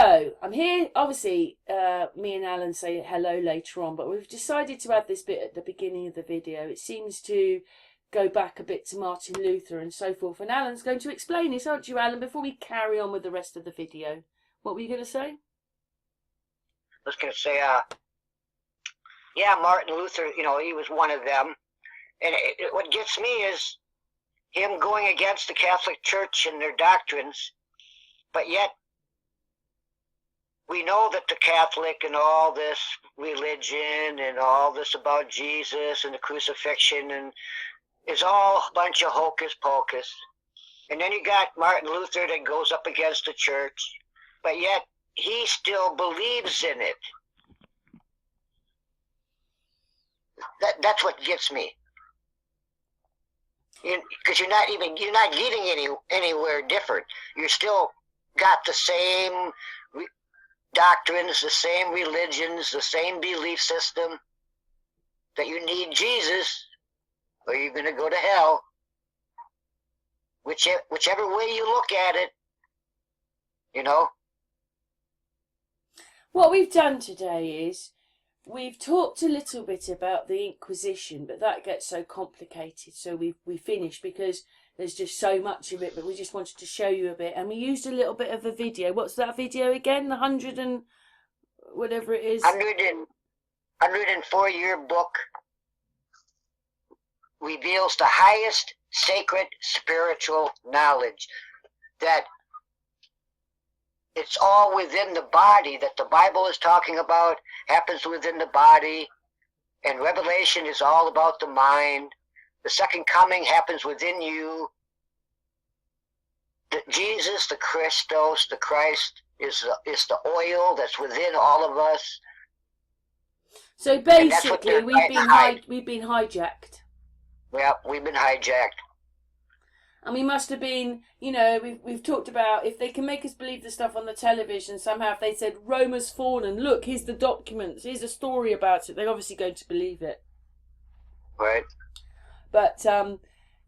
So, I'm here, obviously, me and Alan say hello later on, but we've decided to add this bit at the beginning of the video. It seems to go back a bit to Martin Luther and so forth, and Alan's going to explain this, aren't you, Alan, before we carry on with the rest of the video? What were you going to say? I was going to say, yeah, Martin Luther, he was one of them. And what gets me is him going against the Catholic Church and their doctrines, but yet we know that the Catholic and all this religion and all this about Jesus and the crucifixion and is all a bunch of hocus pocus. And then you got Martin Luther that goes up against the church, but yet he still believes in it. That's what gets me. Because you're not getting anywhere different. You're still got the same doctrines, the same religions, the same belief system, that you need Jesus or you're going to go to hell. Whichever way you look at it, What we've done today is we've talked a little bit about the Inquisition, but that gets so complicated, so we finished because there's just so much of it, but we just wanted to show you a bit, and we used a little bit of a video. What's that video again? The 100 and whatever it is? 104-year book reveals the highest sacred spiritual knowledge, that it's all within the body, that the Bible is talking about happens within the body, and Revelation is all about the mind. The second coming happens within you. Jesus, the Christos, the Christ, is the oil that's within all of us. So basically, we've been hijacked. Yeah, we've been hijacked. And we must have been, we've talked about if they can make us believe the stuff on the television, somehow if they said Rome has fallen, look, here's the documents, here's a story about it, they're obviously going to believe it. Right. But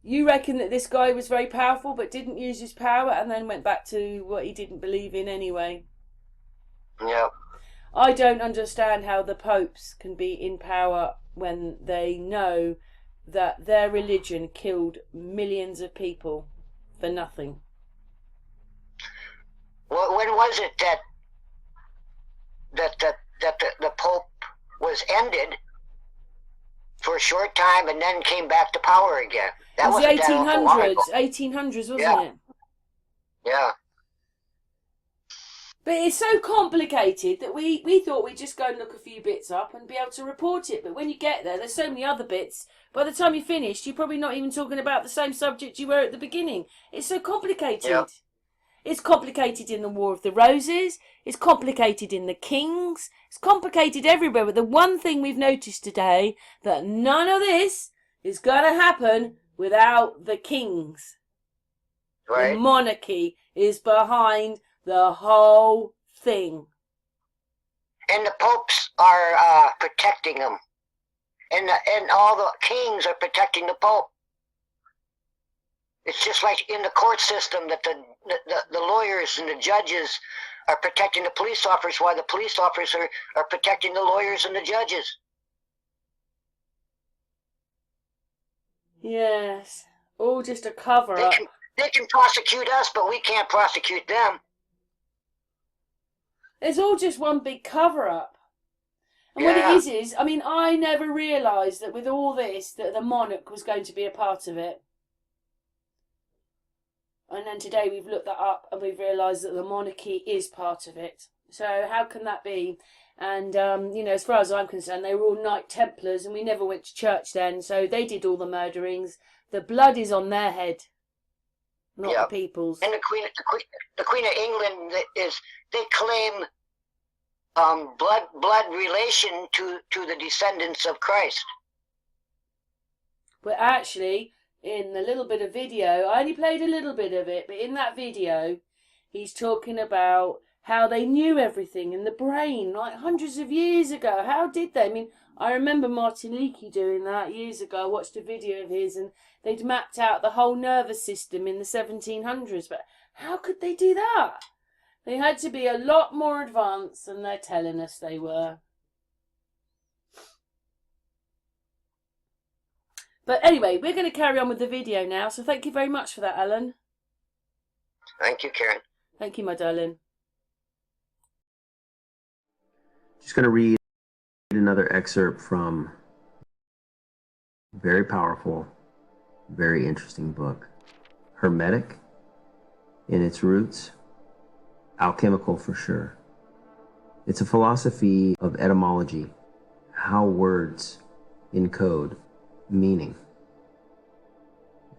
you reckon that this guy was very powerful but didn't use his power and then went back to what he didn't believe in anyway? Yeah. I don't understand how the popes can be in power when they know that their religion killed millions of people for nothing. Well, when was it that the Pope was ended for a short time and then came back to power again? That was the 1800s. 1800s, wasn't it? Yeah. But it's so complicated that we thought we'd just go and look a few bits up and be able to report it. But when you get there, there's so many other bits. By the time you finished, you're probably not even talking about the same subject you were at the beginning. It's so complicated. Yep. It's complicated in the War of the Roses. It's complicated in the Kings. It's complicated everywhere. But the one thing we've noticed today, that none of this is going to happen without the kings. Right. The monarchy is behind the whole thing. And the popes are protecting them. And all the kings are protecting the pope. It's just like in the court system that the lawyers and the judges are protecting the police officers while the police officers are protecting the lawyers and the judges. Yes. All just a cover-up. They can prosecute us, but we can't prosecute them. It's all just one big cover-up. And what it is, I mean, I never realised that with all this, that the monarch was going to be a part of it. And then today we've looked that up and we've realised that the monarchy is part of it. So how can that be? And, as far as I'm concerned, they were all Knight Templars and we never went to church then. So they did all the murderings. The blood is on their head, not the people's. And the Queen of England they claim blood relation to the descendants of Christ. But actually, in the little bit of video, I only played a little bit of it, but in that video, he's talking about how they knew everything in the brain, like hundreds of years ago. How did they? I mean, I remember Martin Leakey doing that years ago. I watched a video of his and they'd mapped out the whole nervous system in the 1700s. But how could they do that? They had to be a lot more advanced than they're telling us they were. But anyway, we're going to carry on with the video now. So thank you very much for that, Alan. Thank you, Karen. Thank you, my darling. Just going to read another excerpt from a very powerful, very interesting book, Hermetic in its roots, alchemical for sure. It's a philosophy of etymology, how words encode meaning,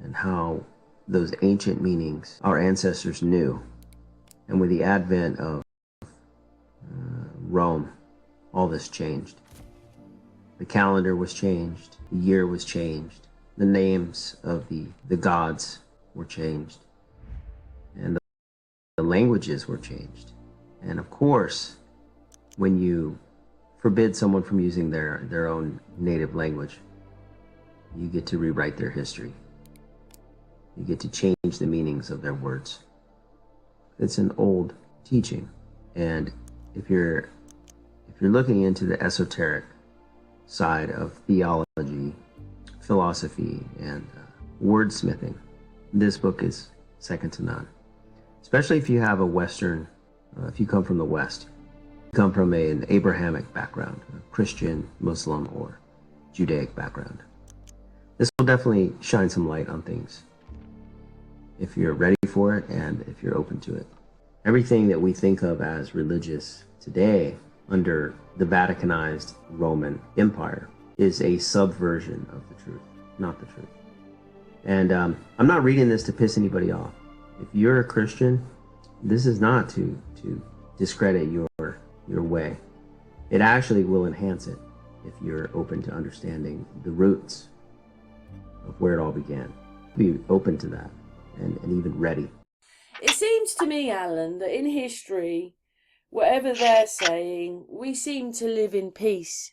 and how those ancient meanings our ancestors knew. And with the advent of Rome, all this changed. The calendar was changed, the year was changed, the names of the gods were changed, and the languages were changed. And of course, when you forbid someone from using their own native language, you get to rewrite their history. You get to change the meanings of their words. It's an old teaching, and if you're looking into the esoteric side of theology, philosophy, and wordsmithing, this book is second to none. Especially if you have a Western, if you come from the West, you come from an Abrahamic background, a Christian, Muslim, or Judaic background. This will definitely shine some light on things if you're ready for it and if you're open to it. Everything that we think of as religious today under the Vaticanized Roman Empire is a subversion of the truth, not the truth. And I'm not reading this to piss anybody off. If you're a Christian, this is not to discredit your way. It actually will enhance it if you're open to understanding the roots of where it all began. Be open to that and even ready. It seems to me, Alan, that in history, whatever they're saying, we seem to live in peace.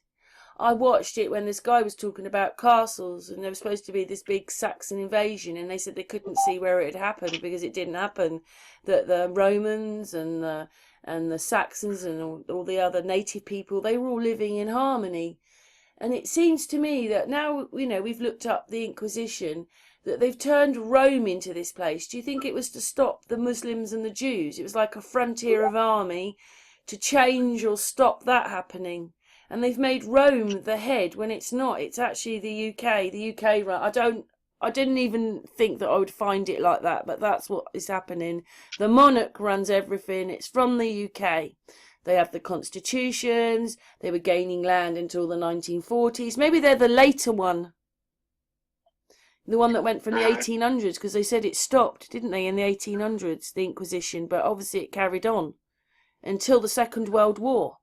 I watched it when this guy was talking about castles, and there was supposed to be this big Saxon invasion, and they said they couldn't see where it had happened because it didn't happen. That the Romans and the Saxons and all the other native people, they were all living in harmony. And it seems to me that now, we've looked up the Inquisition, that they've turned Rome into this place. Do you think it was to stop the Muslims and the Jews? It was like a frontier of army to change or stop that happening. And they've made Rome the head when it's not. It's actually the UK. The UK run. I didn't even think that I would find it like that, but that's what is happening. The monarch runs everything. It's from the UK. They have the constitutions. They were gaining land until the 1940s. Maybe they're the later one. The one that went from the 1800s, because they said it stopped, didn't they, in the 1800s, the Inquisition, but obviously it carried on until the Second World War.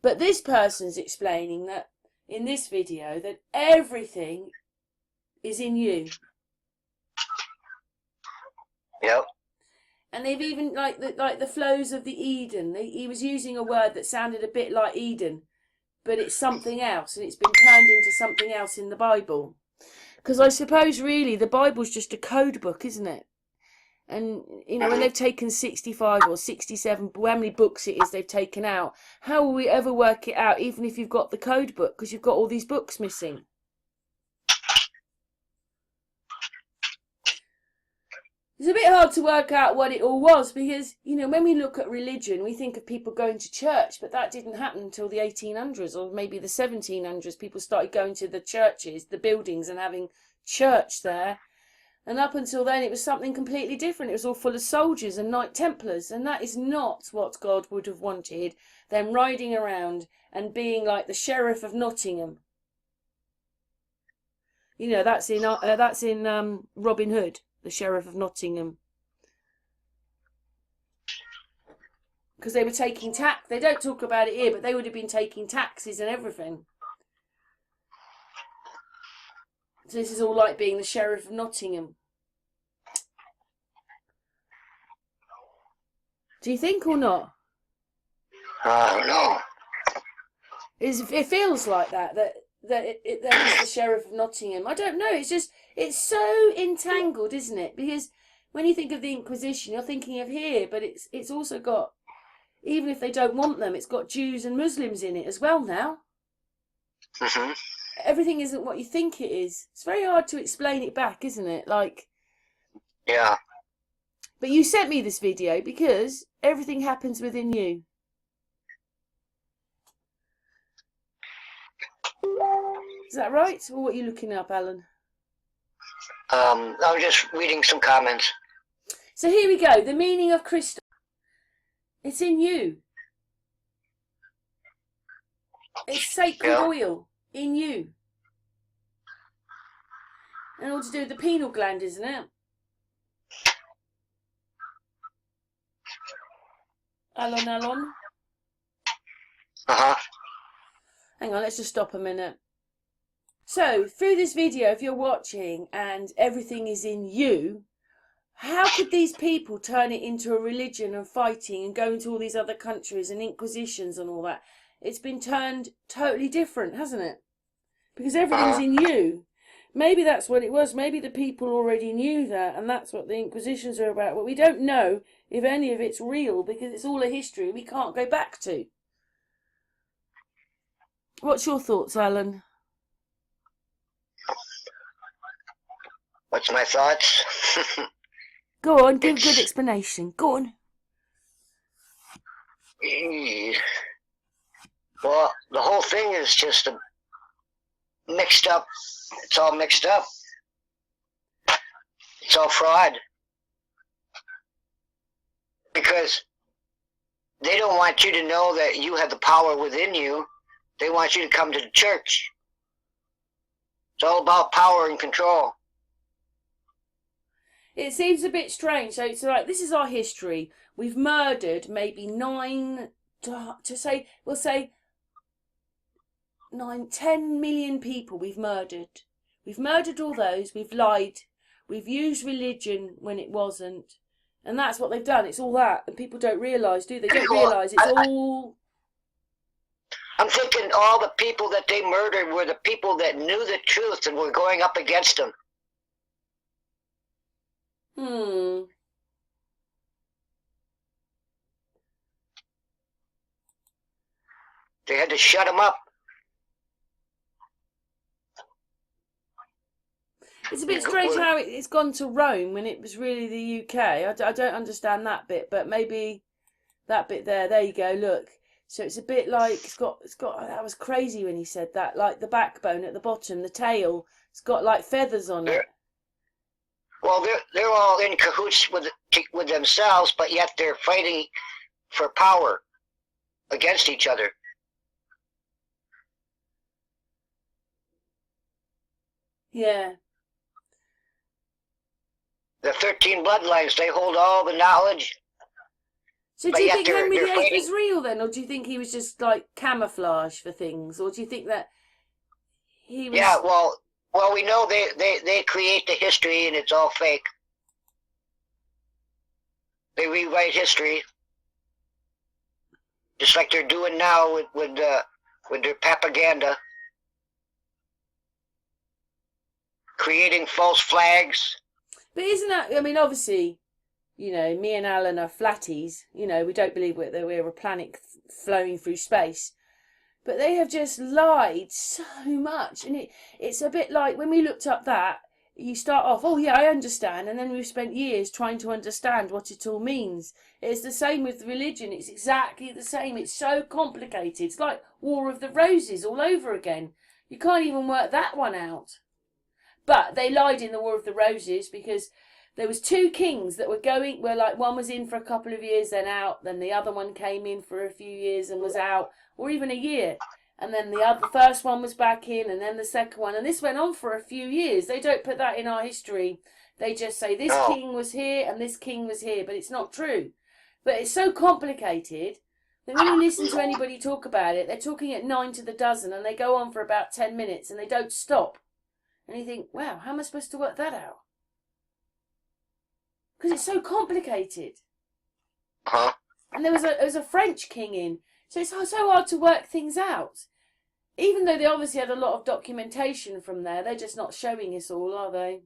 But this person's explaining that, in this video, that everything is in you. Yep. And they've even, like the flows of the Eden, he was using a word that sounded a bit like Eden, but it's something else, and it's been turned into something else in the Bible. Because I suppose, really, the Bible's just a code book, isn't it? And, when they've taken 65 or 67, how many books it is they've taken out, how will we ever work it out, even if you've got the code book, because you've got all these books missing? It's a bit hard to work out what it all was, because, when we look at religion, we think of people going to church, but that didn't happen until the 1800s or maybe the 1700s. People started going to the churches, the buildings, and having church there. And up until then, it was something completely different. It was all full of soldiers and Knight Templars, and that is not what God would have wanted, them riding around and being like the Sheriff of Nottingham. That's in Robin Hood. The Sheriff of Nottingham. Because they were taking tax. They don't talk about it here, but they would have been taking taxes and everything. So this is all like being the Sheriff of Nottingham. Do you think or not? I don't know. It feels like that is the Sheriff of Nottingham. I don't know. It's so entangled, isn't it? Because when you think of the Inquisition, you're thinking of here, but it's also got, even if they don't want them, it's got Jews and Muslims in it as well now. Mm-hmm. Everything isn't what you think it is. It's very hard to explain it back, isn't it? Like, Yeah. but you sent me this video because everything happens within you. Is that right? Or what are you looking up, Alan? I was just reading some comments. So here we go. The meaning of crystal. It's in you. It's sacred oil in you. And all to do with the pineal gland, isn't it? Alan. Uh-huh. Hang on, let's just stop a minute. So, through this video, if you're watching and everything is in you, how could these people turn it into a religion and fighting and going to all these other countries and inquisitions and all that? It's been turned totally different, hasn't it? Because everything's in you. Maybe that's what it was. Maybe the people already knew that, and that's what the inquisitions are about. But we don't know if any of it's real because it's all a history we can't go back to. What's your thoughts, Alan? What's my thoughts? Go on, give a good explanation. Go on. Well, the whole thing is just mixed up. It's all mixed up. It's all fraud. Because they don't want you to know that you have the power within you. They want you to come to the church. It's all about power and control. It seems a bit strange. So it's like, this is our history. We've murdered maybe 10 million people we've murdered. We've murdered all those. We've lied. We've used religion when it wasn't. And that's what they've done. It's all that. And people don't realise, do they? They don't realise it's all... I'm thinking all the people that they murdered were the people that knew the truth and were going up against them. They had to shut them up. It's a bit strange how it's gone to Rome when it was really the UK. I don't understand that bit, but maybe that bit there you go, look. So it's a bit like, it's got, that was crazy when he said that, like the backbone at the bottom, the tail, it's got like feathers on it. Well, they're all in cahoots with themselves, but yet they're fighting for power against each other. Yeah. The 13 bloodlines, they hold all the knowledge. So do you think Henry VIII was real then, or do you think he was just like camouflage for things, or do you think that he was... Yeah, well, we know they create the history and it's all fake. They rewrite history, just like they're doing now with their propaganda, creating false flags. But isn't that, I mean, obviously, you know, me and Alan are flatties. You know, we don't believe that we're a planet flowing through space. But they have just lied so much. And it's a bit like when we looked up that, you start off, oh yeah, I understand. And then we've spent years trying to understand what it all means. It's the same with religion. It's exactly the same. It's so complicated. It's like War of the Roses all over again. You can't even work that one out. But they lied in the War of the Roses because there was two kings that were like one was in for a couple of years, then out. Then the other one came in for a few years and was out, or even a year. And then the first one was back in, and then the second one. And this went on for a few years. They don't put that in our history. They just say this king was here and this king was here, but it's not true. But it's so complicated that when you listen to anybody talk about it, they're talking at 9 to the dozen, and they go on for about 10 minutes, and they don't stop. And you think, wow, how am I supposed to work that out? Because it's so complicated. And there was a French king in. So it's so hard to work things out. Even though they obviously had a lot of documentation from there, they're just not showing us all, are they?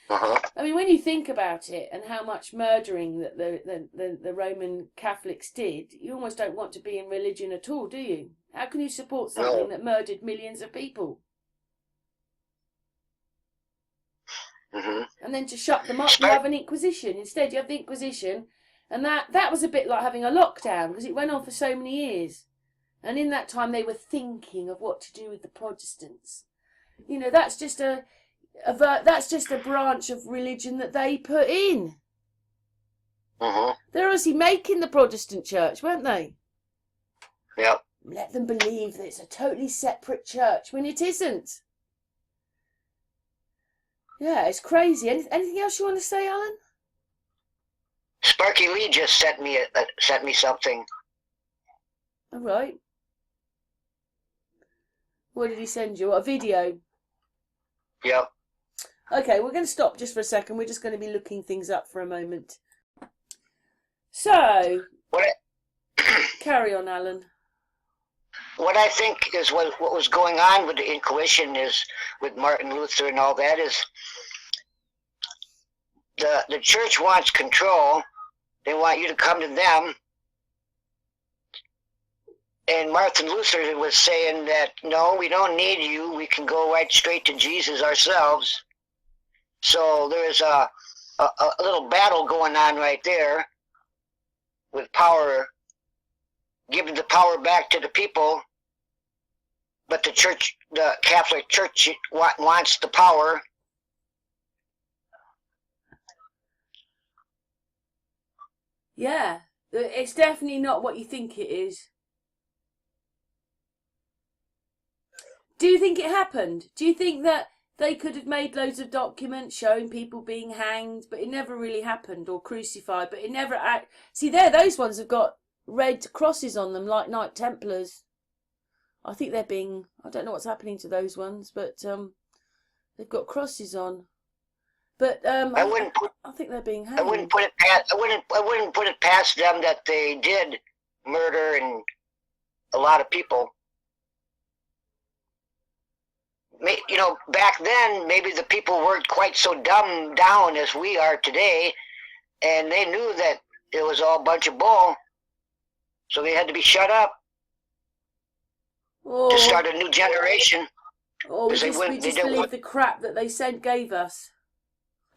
I mean, when you think about it and how much murdering that the Roman Catholics did, you almost don't want to be in religion at all, do you? How can you support something that murdered millions of people? And then to shut them up, you have an Inquisition. Instead, you have the Inquisition, and that was a bit like having a lockdown because it went on for so many years. And in that time, they were thinking of what to do with the Protestants. You know, that's just a branch of religion that they put in. They're obviously making the Protestant church, weren't they? Yep. Let them believe that it's a totally separate church when it isn't. Yeah, it's crazy. Anything else you want to say, Alan? Sparky Lee just sent me something. All right. What did he send you? A video? Yep. Okay, we're going to stop just for a second. We're just going to be looking things up for a moment. So, carry on, Alan. What I think is what was going on with the Inquisition is, with Martin Luther and all that, is the church wants control. They want you to come to them. And Martin Luther was saying that, no, we don't need you. We can go right straight to Jesus ourselves. So there is a little battle going on right there with power, giving the power back to the people. But the church, the Catholic Church, wants the power. Yeah, it's definitely not what you think it is. Do you think it happened? Do you think that they could have made loads of documents showing people being hanged, but it never really happened, or crucified, but it never... See, those ones have got red crosses on them, like Knight Templars. I think they're being... I don't know what's happening to those ones, but they've got crosses on. But I think they're being hanged. I wouldn't put it past them that they did murder and a lot of people. You know, back then, maybe the people weren't quite so dumbed down as we are today, and they knew that it was all a bunch of bull, so they had to be shut up to start a new generation. Or we just believe the crap that they gave us.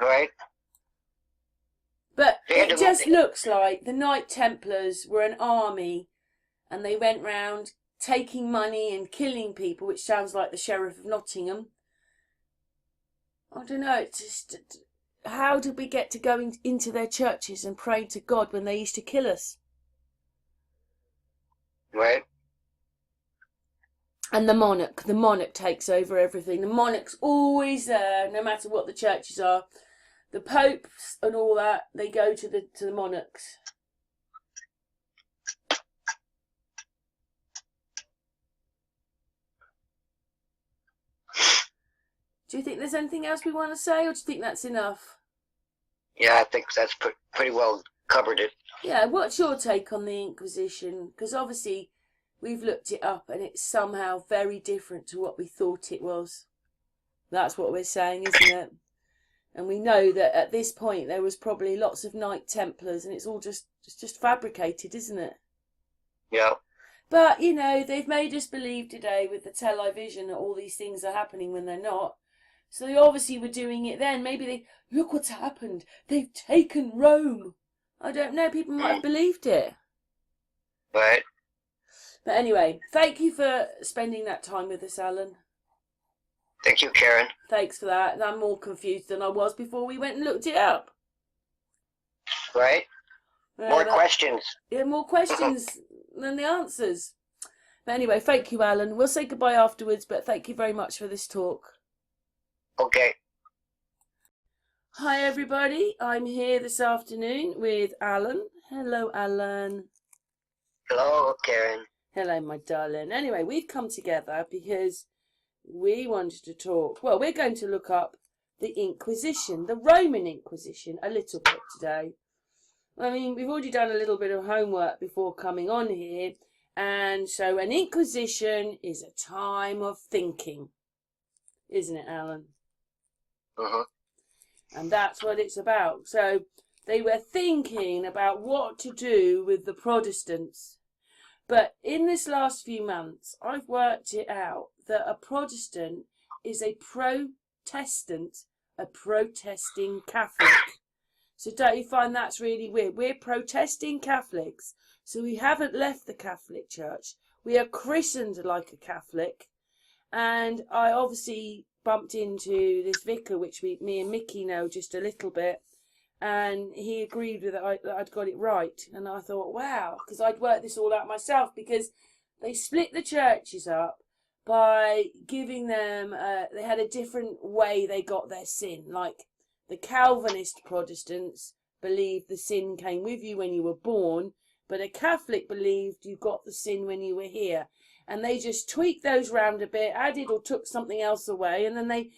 Right. But it just looks like the Knight Templars were an army, and they went round taking money and killing people, which sounds like the Sheriff of Nottingham. I don't know, it's just... How did we get to go into their churches and pray to God when they used to kill us? Right. And the monarch takes over everything. The monarch's always there, no matter what the churches are. The popes and all that, they go to the monarchs. Do you think there's anything else we want to say, or do you think that's enough? Yeah, I think that's pretty well covered it. Yeah, what's your take on the Inquisition? Because obviously we've looked it up and it's somehow very different to what we thought it was. That's what we're saying, isn't it? And we know that at this point there was probably lots of Knight Templars, and it's all just fabricated, isn't it? Yeah. But, you know, they've made us believe today with the television that all these things are happening when they're not. So they obviously were doing it then. Maybe look what's happened. They've taken Rome. I don't know. People might have believed it. Right. But anyway, thank you for spending that time with us, Alan. Thank you, Karen. Thanks for that. And I'm more confused than I was before we went and looked it up. Right. More questions. Yeah, more questions than the answers. But anyway, thank you, Alan. We'll say goodbye afterwards, but thank you very much for this talk. Okay. Hi, everybody. I'm here this afternoon with Alan. Hello, Alan. Hello, Karen. Hello, my darling. Anyway, we've come together because we wanted to talk. Well, we're going to look up the Inquisition, the Roman Inquisition, a little bit today. I mean, we've already done a little bit of homework before coming on here. And so an Inquisition is a time of thinking. Isn't it, Alan? Uh-huh. And that's what it's about. So they were thinking about what to do with the Protestants. But in this last few months, I've worked it out that a Protestant is a Protestant, a protesting Catholic. So don't you find that's really weird? We're protesting Catholics, so we haven't left the Catholic Church. We are christened like a Catholic. And I obviously bumped into this vicar, which me and Mickey know just a little bit. And he agreed with it, that I'd got it right. And I thought, wow, because I'd worked this all out myself, because they split the churches up by giving them, they had a different way they got their sin. Like the Calvinist Protestants believed the sin came with you when you were born, but a Catholic believed you got the sin when you were here. And they just tweaked those round a bit, added or took something else away, and then they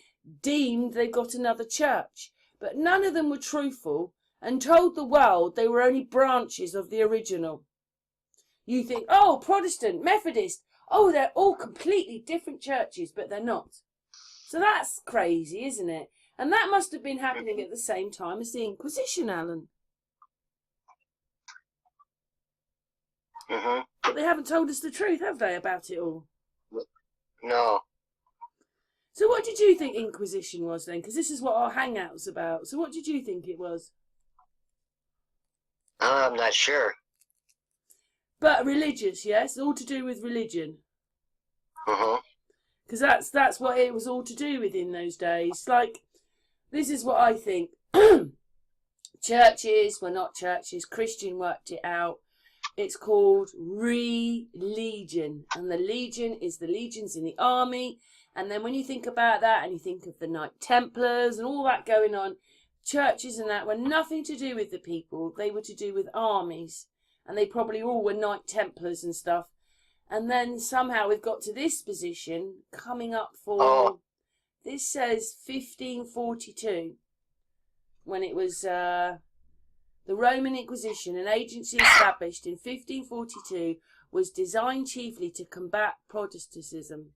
deemed they got another church. But none of them were truthful and told the world they were only branches of the original. You think, oh, Protestant, Methodist, oh, they're all completely different churches, but they're not. So that's crazy, isn't it? And that must have been happening at the same time as the Inquisition, Alan. Mm-hmm. But they haven't told us the truth, have they, about it all? No. So what did you think Inquisition was then? Because this is what our hangout's about. So what did you think it was? I'm not sure. But religious, yes? All to do with religion. Mm-hmm. Because that's what it was all to do with in those days. Like, this is what I think. Churches were not churches. Christian worked it out. It's called religion. And the legion is the legions in the army. And then when you think about that and you think of the Knight Templars and all that going on, churches and that were nothing to do with the people. They were to do with armies. And they probably all were Knight Templars and stuff. And then somehow we've got to this position coming up for, this says 1542, when it was the Roman Inquisition, an agency established in 1542, was designed chiefly to combat Protestantism,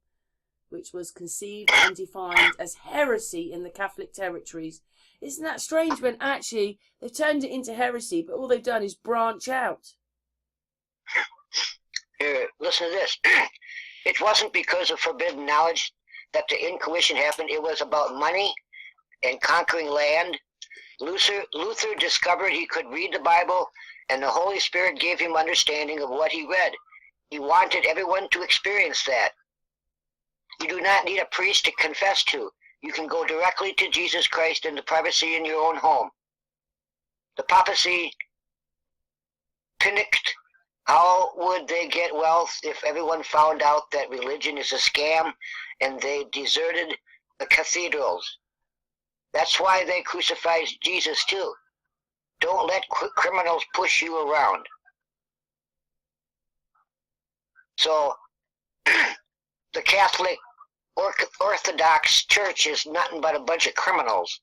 which was conceived and defined as heresy in the Catholic territories. Isn't that strange when actually they've turned it into heresy, but all they've done is branch out? Here, listen to this. It wasn't because of forbidden knowledge that the Inquisition happened. It was about money and conquering land. Luther discovered he could read the Bible, and the Holy Spirit gave him understanding of what he read. He wanted everyone to experience that. You do not need a priest to confess to. You can go directly to Jesus Christ in the privacy in your own home. The papacy panicked. How would they get wealth if everyone found out that religion is a scam and they deserted the cathedrals? That's why they crucified Jesus too. Don't let criminals push you around. So, the Catholic Orthodox Church is nothing but a bunch of criminals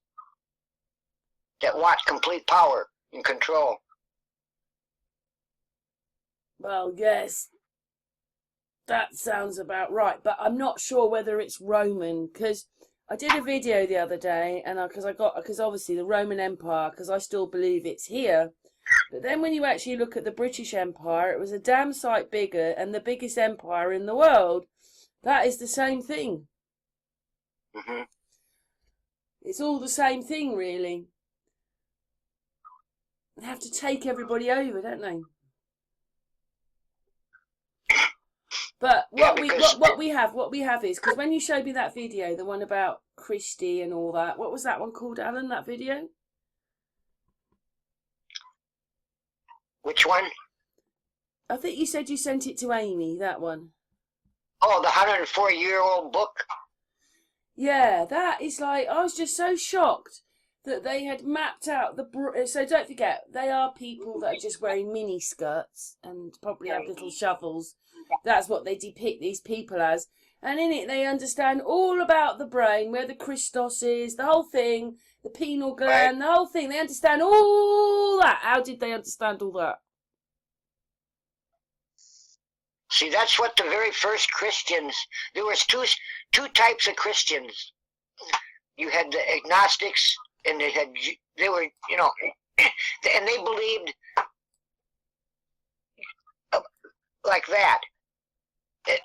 that want complete power and control. Well, yes, that sounds about right, but I'm not sure whether it's Roman, because I did a video the other day, and because obviously the Roman Empire, because I still believe it's here, but then when you actually look at the British Empire, it was a damn sight bigger and the biggest empire in the world. That is the same thing. Mm-hmm. It's all the same thing, really. They have to take everybody over, don't they? But what we have is, because when you showed me that video, the one about Christie and all that, what was that one called, Alan? That video? Which one? I think you said you sent it to Amy. That one. Oh, the 104-year-old book. Yeah, that is like, I was just so shocked that they had mapped out so don't forget, they are people that are just wearing mini skirts and probably have little shovels. That's what they depict these people as. And in it, they understand all about the brain, where the Christos is, the whole thing, the pineal gland, the whole thing. They understand all that. How did they understand all that? See, that's what the very first Christians, there was two types of Christians. You had the agnostics and they were, you know, and they believed like that.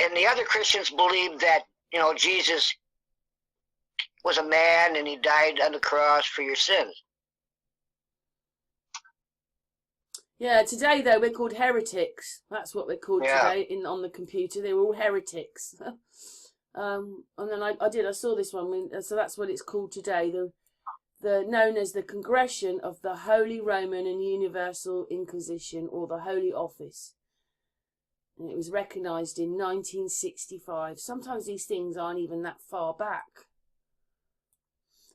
And the other Christians believed that, you know, Jesus was a man and he died on the cross for your sins. Yeah, today though we're called heretics. That's what we're called today on the computer. They were all heretics. And then I saw this one. So that's what it's called today. The known as the Congregation of the Holy Roman and Universal Inquisition, or the Holy Office. And it was recognised in 1965. Sometimes these things aren't even that far back.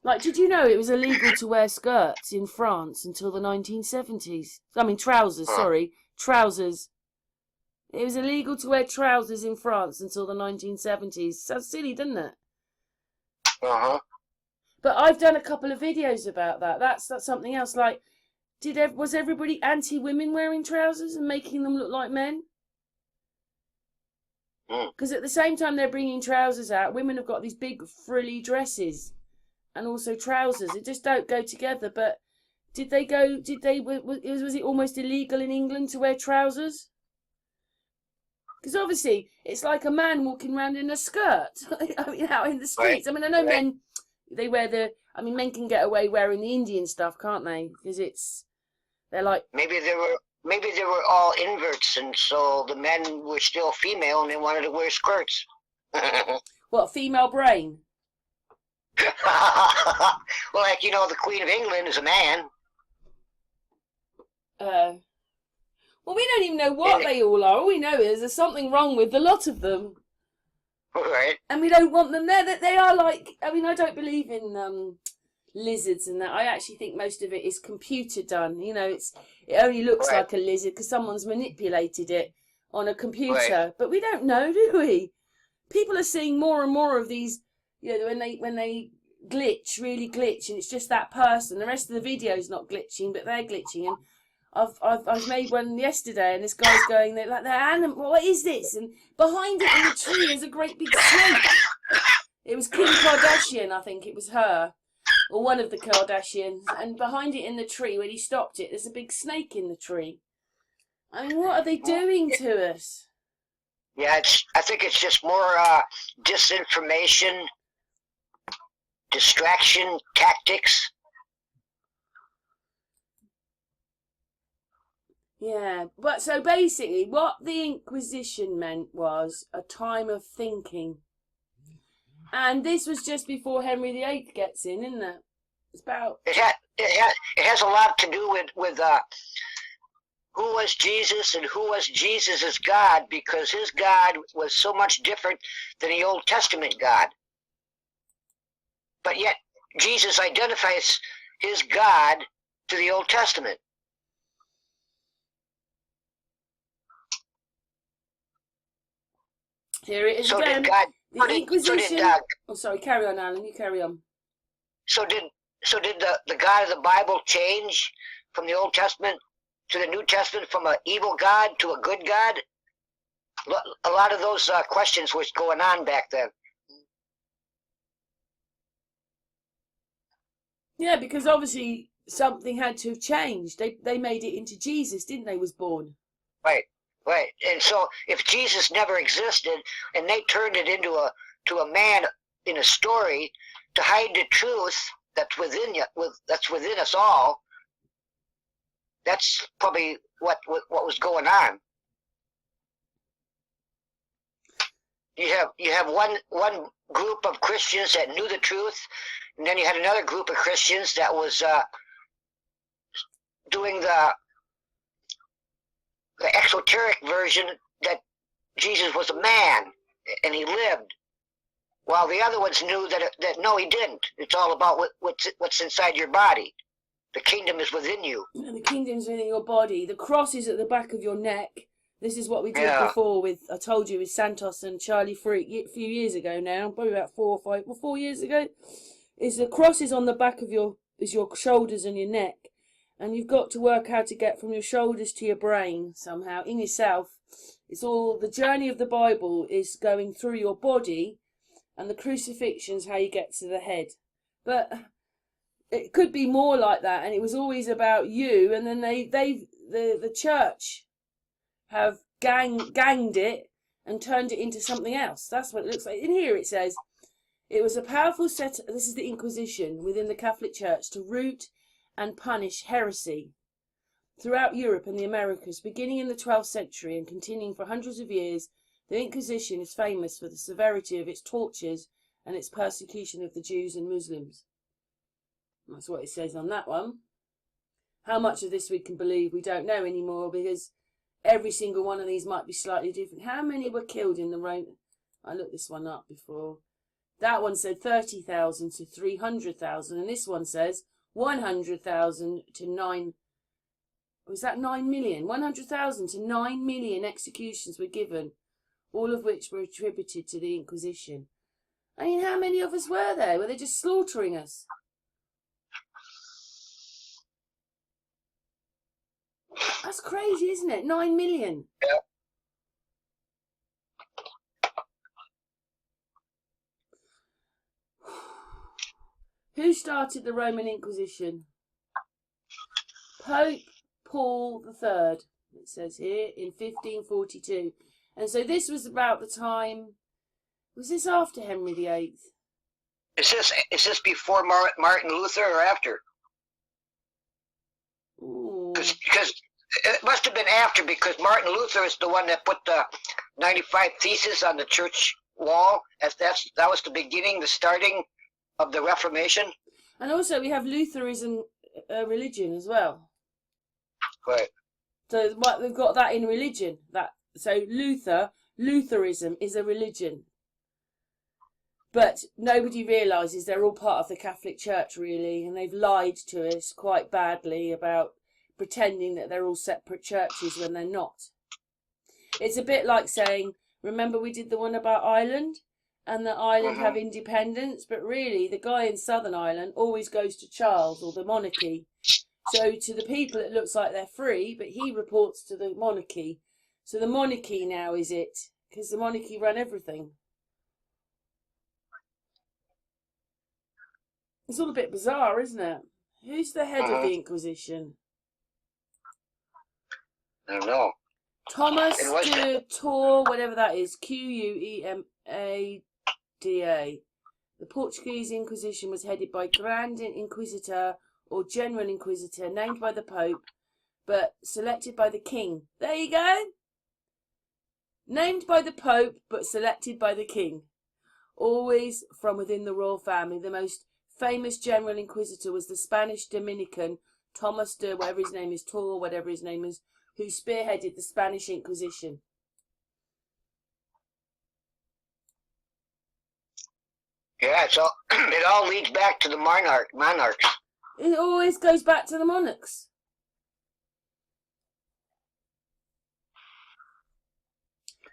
Like, did you know it was illegal to wear skirts in France until the 1970s? I mean, trousers, sorry. Trousers. It was illegal to wear trousers in France until the 1970s. Sounds silly, doesn't it? Uh-huh. But I've done a couple of videos about that. That's something else. Like, was everybody anti-women wearing trousers and making them look like men? Because at the same time they're bringing trousers out, women have got these big frilly dresses and also trousers. It just don't go together. But was it almost illegal in England to wear trousers? Because obviously it's like a man walking around in a skirt. I mean, out in the streets. I mean, I know men, they wear men can get away wearing the Indian stuff, can't they? Because they're like... Maybe they were all inverts, and so the men were still female and they wanted to wear skirts. What, female brain? Well, like, you know, the Queen of England is a man. Well, we don't even know what they all are. All we know is there's something wrong with a lot of them. Right. And we don't want them there. That they are like... I mean, I don't believe in lizards and that. I actually think most of it is computer done. You know, it only looks like a lizard because someone's manipulated it on a computer. Right. But we don't know, do we? People are seeing more and more of these, you know, when they really glitch, and it's just that person. The rest of the video is not glitching, but they're glitching. And I've made one yesterday, and this guy's going, they're animal. What is this? And behind it in the tree is a great big snake. It was Kim Kardashian, I think it was her, or one of the Kardashians. And behind it in the tree, when he stopped it, there's a big snake in the tree. I mean, what are they doing to us? Yeah, I think it's just more disinformation, distraction tactics. Yeah, but so basically what the Inquisition meant was a time of thinking. And this was just before Henry VIII gets in, isn't it? It's about... It has a lot to do with who was Jesus and who was Jesus' God, because his God was so much different than the Old Testament God. But yet Jesus identifies his God to the Old Testament. Here it is So again. did God. The Inquisition... Oh, sorry, carry on, Alan. You carry on. So did the God of the Bible change from the Old Testament to the New Testament, from an evil God to a good God? A lot of those questions was going on back then. Yeah, because obviously something had to have changed. They made it into Jesus, didn't they, was born? Right. Right, and so if Jesus never existed, and they turned it into a man in a story to hide the truth that's within us all, that's probably what was going on. You have one group of Christians that knew the truth, and then you had another group of Christians that was doing the exoteric version that Jesus was a man and he lived, while the other ones knew that no, he didn't. It's all about what's inside your body. The kingdom is within you. And the kingdom's within your body. The cross is at the back of your neck. This is what we did before I told you, with Santos and Charlie Freak a few years ago now, probably about 4 years ago. Is the cross is on the back of your shoulders and your neck. And you've got to work how to get from your shoulders to your brain somehow, in yourself. It's all, the journey of the Bible is going through your body, and the crucifixion's how you get to the head. But it could be more like that, and it was always about you, and then the church have ganged it and turned it into something else. That's what it looks like. In here it says, it was a powerful set, this is the Inquisition within the Catholic Church, to root and punish heresy throughout Europe and the Americas, beginning in the 12th century and continuing for hundreds of years. The Inquisition is famous for the severity of its tortures and its persecution of the Jews and Muslims. That's what it says on that one. How much of this we can believe, we don't know anymore, because every single one of these might be slightly different. How many were killed in the Rome? I looked this one up before. That one said 30,000 to 300,000, and this one says 100,000 to 9. Was that 9 million? 100,000 to 9 million executions were given, all of which were attributed to the Inquisition. I mean, how many of us were there? Were they just slaughtering us? That's crazy, isn't it? 9 million. Yeah. Who started the Roman Inquisition? Pope Paul III, it says here, in 1542. And so this was about the time, was this after Henry VIII? Is this before Martin Luther or after? Because it must have been after, because Martin Luther is the one that put the 95 Theses on the church wall. That was the beginning, the starting of the Reformation. And also we have Lutheranism religion as well. Right. So we've got that in religion. So Lutheranism is a religion. But nobody realises they're all part of the Catholic Church, really, and they've lied to us quite badly about pretending that they're all separate churches when they're not. It's a bit like saying, remember we did the one about Ireland? And that Ireland have independence, but really the guy in Southern Ireland always goes to Charles or the monarchy. So to the people it looks like they're free, but he reports to the monarchy. So the monarchy now is it, because the monarchy run everything. It's all a bit bizarre, isn't it? Who's the head of the Inquisition? I don't know. Thomas de Tor, whatever that is, Quemada. The Portuguese Inquisition was headed by Grand Inquisitor or General Inquisitor, named by the Pope, but selected by the King. There you go. Named by the Pope, but selected by the King. Always from within the royal family. The most famous General Inquisitor was the Spanish Dominican Thomas de, whatever his name is, Tor, whatever his name is, who spearheaded the Spanish Inquisition. Yeah, so it all leads back to the monarchs. It always goes back to the monarchs.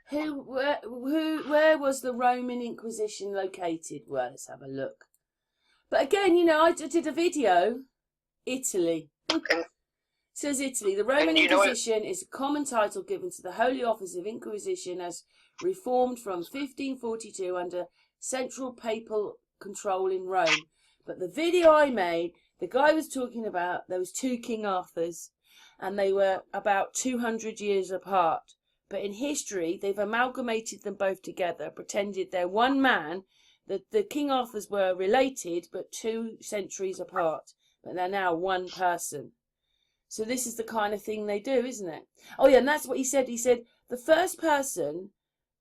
Where was the Roman Inquisition located? Well, let's have a look. But again, you know, I did a video. Italy. Says Italy. The Roman Inquisition is a common title given to the Holy Office of Inquisition as reformed from 1542 under central papal control in Rome. But the video I made, the guy was talking about there was two King Arthurs and they were about 200 years apart. But in history, they've amalgamated them both together, pretended they're one man, that the King Arthurs were related but 2 centuries apart. But they're now one person. So this is the kind of thing they do, isn't it? Oh yeah, and that's what he said. He said the first person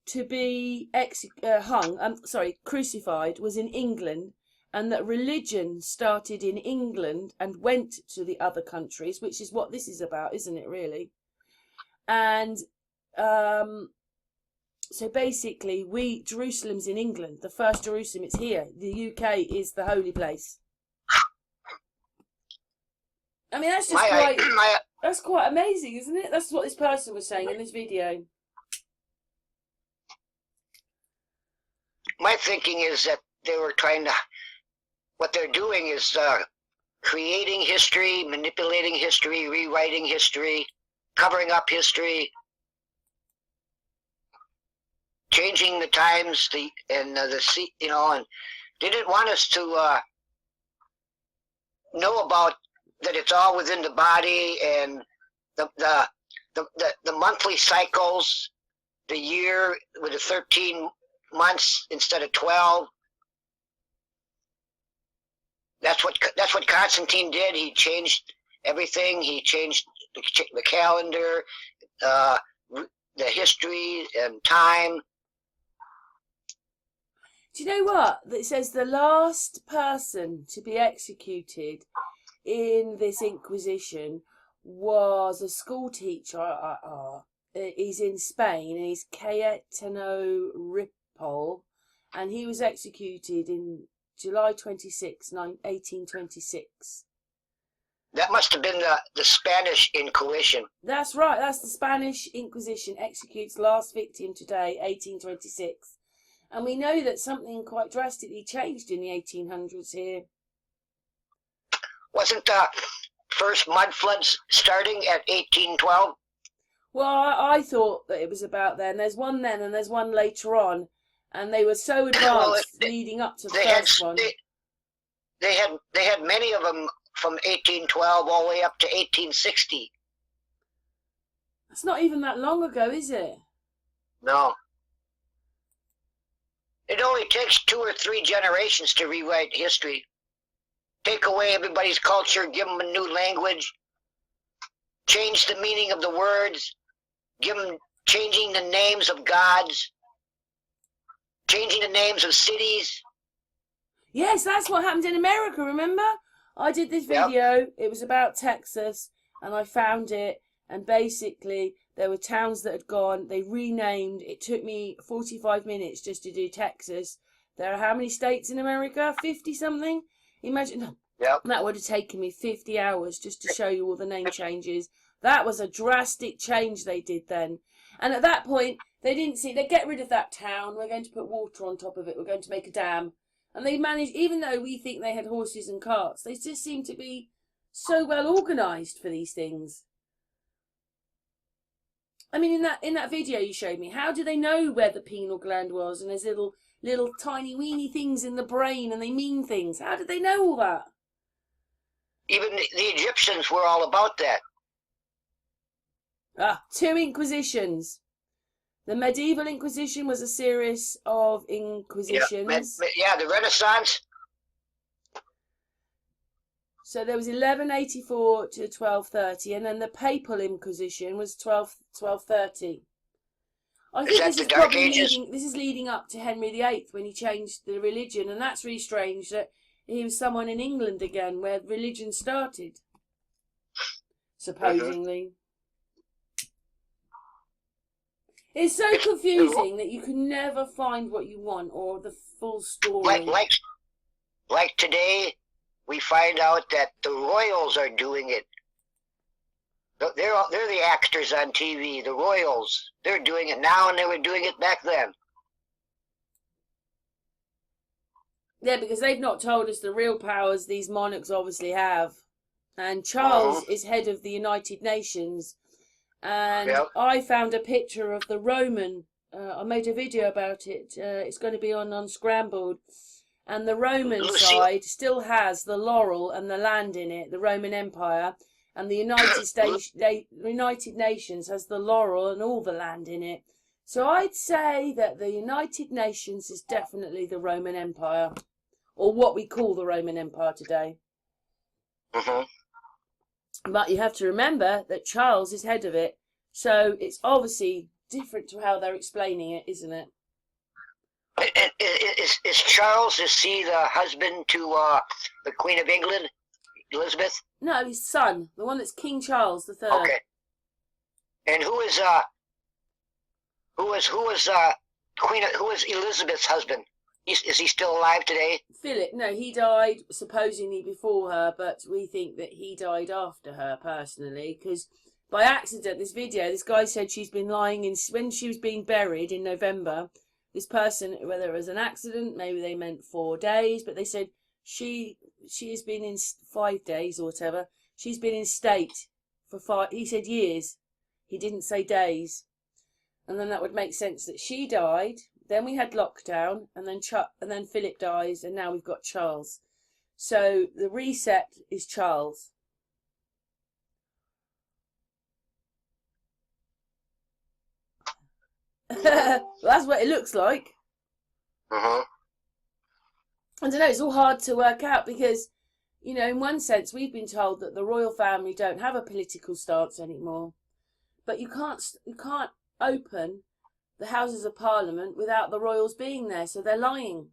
to be crucified was in England, and that religion started in England and went to the other countries, which is what this is about, isn't it, really? And so basically, Jerusalem's in England. The first Jerusalem, it's here. The UK is the holy place. I mean, that's just that's quite amazing, isn't it? That's what this person was saying in this video. My thinking is that they were what they're doing is creating history, manipulating history, rewriting history, covering up history, changing the times, and they didn't want us to know about that it's all within the body, and the monthly cycles, the year with the 13 months instead of 12. That's what Constantine did. He changed everything. He changed the calendar, the history and time. Do you know what? It says the last person to be executed in this Inquisition was a school teacher. He's in Spain, and he's Cayetano Ripoll, and he was executed in July 26, 1826. That must have been the Spanish Inquisition. That's right, that's the Spanish Inquisition. Executes last victim today, 1826. And we know that something quite drastically changed in the 1800s here. Wasn't the first mud floods starting at 1812? Well, I thought that it was about then. There's one then and there's one later on. And they were so advanced leading up to the first one. They had many of them from 1812 all the way up to 1860. That's not even that long ago, is it? No. It only takes 2 or 3 generations to rewrite history. Take away everybody's culture, give them a new language, change the meaning of the words, changing the names of gods, changing the names of cities. Yes, that's what happened in America, remember? I did this video, Yep. It was about Texas, and I found it, and basically there were towns that had gone, they renamed. It took me 45 minutes just to do Texas. There are how many states in America? 50 something? Imagine, Yep. That would have taken me 50 hours just to show you all the name changes. That was a drastic change they did then. And at that point, they didn't see, they get rid of that town, we're going to put water on top of it, we're going to make a dam. And they managed, even though we think they had horses and carts, they just seem to be so well organised for these things. I mean, in that video you showed me, how do they know where the pineal gland was? And there's little tiny weeny things in the brain, and they mean things. How did they know all that? Even the Egyptians were all about that. 2 Inquisitions. The medieval Inquisition was a series of inquisitions. Yeah, the Renaissance. So there was 1184 to 1230, and then the Papal Inquisition was 1230. I think this is probably leading up to Henry VIII when he changed the religion, and that's really strange that he was someone in England again where religion started, supposedly. It's so confusing that you can never find what you want or the full story. Like today, we find out that the royals are doing it. They're the actors on TV, the royals. They're doing it now, and they were doing it back then. Yeah, because they've not told us the real powers these monarchs obviously have. And Charles is head of the United Nations. And I found a picture of the Roman. I made a video about it. It's going to be on Unscrambled. And the Roman side still has the laurel and the land in it, the Roman Empire. And the United Nations has the laurel and all the land in it. So I'd say that the United Nations is definitely the Roman Empire, or what we call the Roman Empire today. But you have to remember that Charles is head of it, so it's obviously different to how they're explaining it, isn't it? Is Charles, is he the husband to the Queen of England, Elizabeth? No, his son, the one that's King Charles III. Okay. And who is Elizabeth's husband? Is he still alive today? Philip, no, he died supposedly before her, but we think that he died after her personally, because by accident, this guy said she's been lying in, when she was being buried in November, this person, whether it was an accident, maybe they meant 4 days, but they said she has been in 5 days or whatever. She's been in state for 5, he said years. He didn't say days. And then that would make sense that she died. Then we had lockdown, and then Philip dies, and now we've got Charles. So the reset is Charles. That's what it looks like. Uh-huh. I don't know, it's all hard to work out because, you know, in one sense we've been told that the royal family don't have a political stance anymore. But you can't open the Houses of Parliament without the royals being there, so they're lying.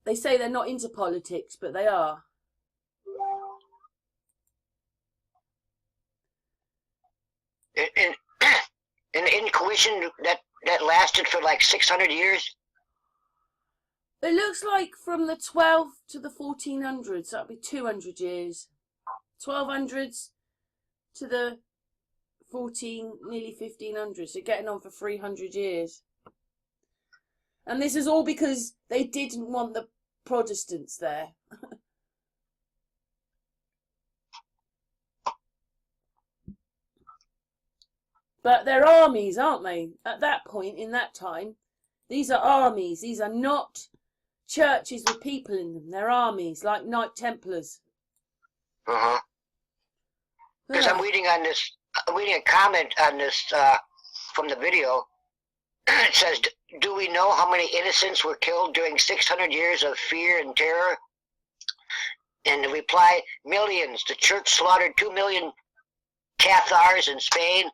They say they're not into politics, but they are. In the Inquisition, that lasted for like 600 years. It looks like from the 12th to the 1400s, that'd be 200 years. 1200s to the nearly 1500s, so getting on for 300 years. And this is all because they didn't want the Protestants there. But they're armies, aren't they? At that point, in that time, these are armies. These are not churches with people in them. They're armies, like Knight Templars. Uh-huh. Because I'm reading a comment on this from the video. It says, do we know how many innocents were killed during 600 years of fear and terror? And the reply, millions. The church slaughtered 2 million Cathars in Spain.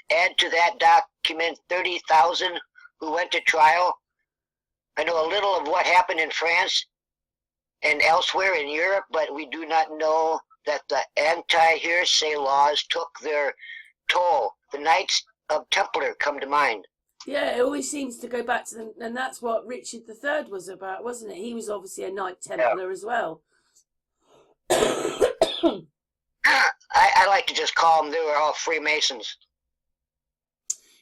Add to that document 30,000 who went to trial. I know a little of what happened in France and elsewhere in Europe, but we do not know that the anti-heresy laws took their toll. The Knights of Templar come to mind. Yeah, it always seems to go back to them, and that's what Richard III was about, wasn't it? He was obviously a Knight Templar as well. I like to just call them, they were all Freemasons.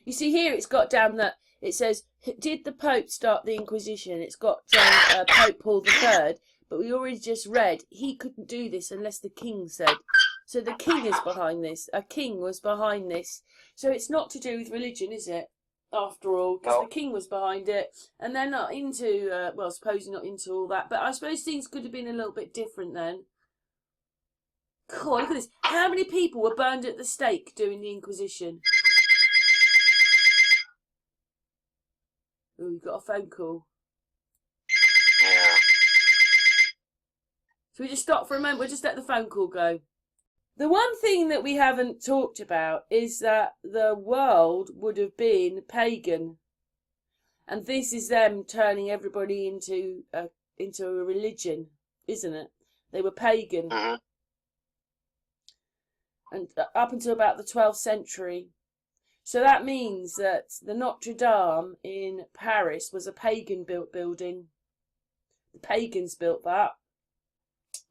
You see here it's got down that, it says, did the Pope start the Inquisition? It's got Pope Paul III, but we already just read, he couldn't do this unless the king said. So the king is behind this. A king was behind this. So it's not to do with religion, is it? After all, because the king was behind it, and they're not into, well, supposedly not into all that, but I suppose things could have been a little bit different then. God, look at this. How many people were burned at the stake during the Inquisition? Oh, we've got a phone call. Yeah. So we just stop for a moment, we'll just let the phone call go. The one thing that we haven't talked about is that the world would have been pagan. And this is them turning everybody into a religion, isn't it? They were pagan. Mm-hmm. And up until about the 12th century. So that means that the Notre Dame in Paris was a pagan-built building. The pagans built that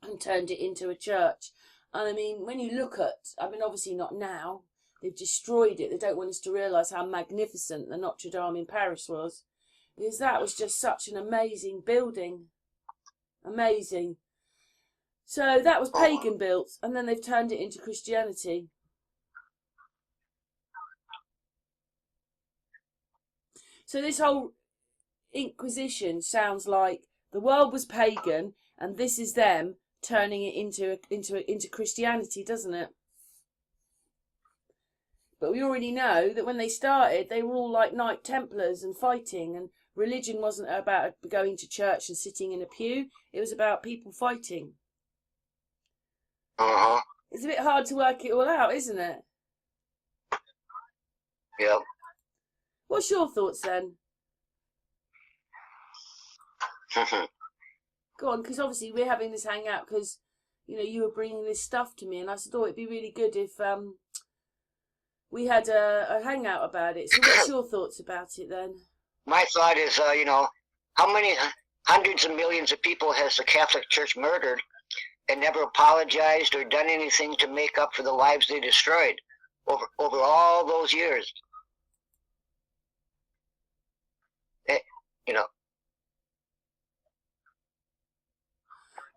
and turned it into a church. And I mean, when you look at, I mean, obviously not now, they've destroyed it. They don't want us to realise how magnificent the Notre Dame in Paris was. Because that was just such an amazing building. Amazing. So that was pagan built, and then they've turned it into Christianity. So this whole Inquisition sounds like the world was pagan, and this is them turning it into Christianity, doesn't it? But we already know that when they started, they were all like Knight Templars and fighting, and religion wasn't about going to church and sitting in a pew. It was about people fighting. Uh-huh. It's a bit hard to work it all out, isn't it? Yep. What's your thoughts then? Go on, because obviously we're having this hangout because, you know, you were bringing this stuff to me, and I thought it'd be really good if we had a hangout about it. So what's your thoughts about it then? My thought is, you know, how many hundreds of millions of people has the Catholic Church murdered and never apologized or done anything to make up for the lives they destroyed over all those years? You know.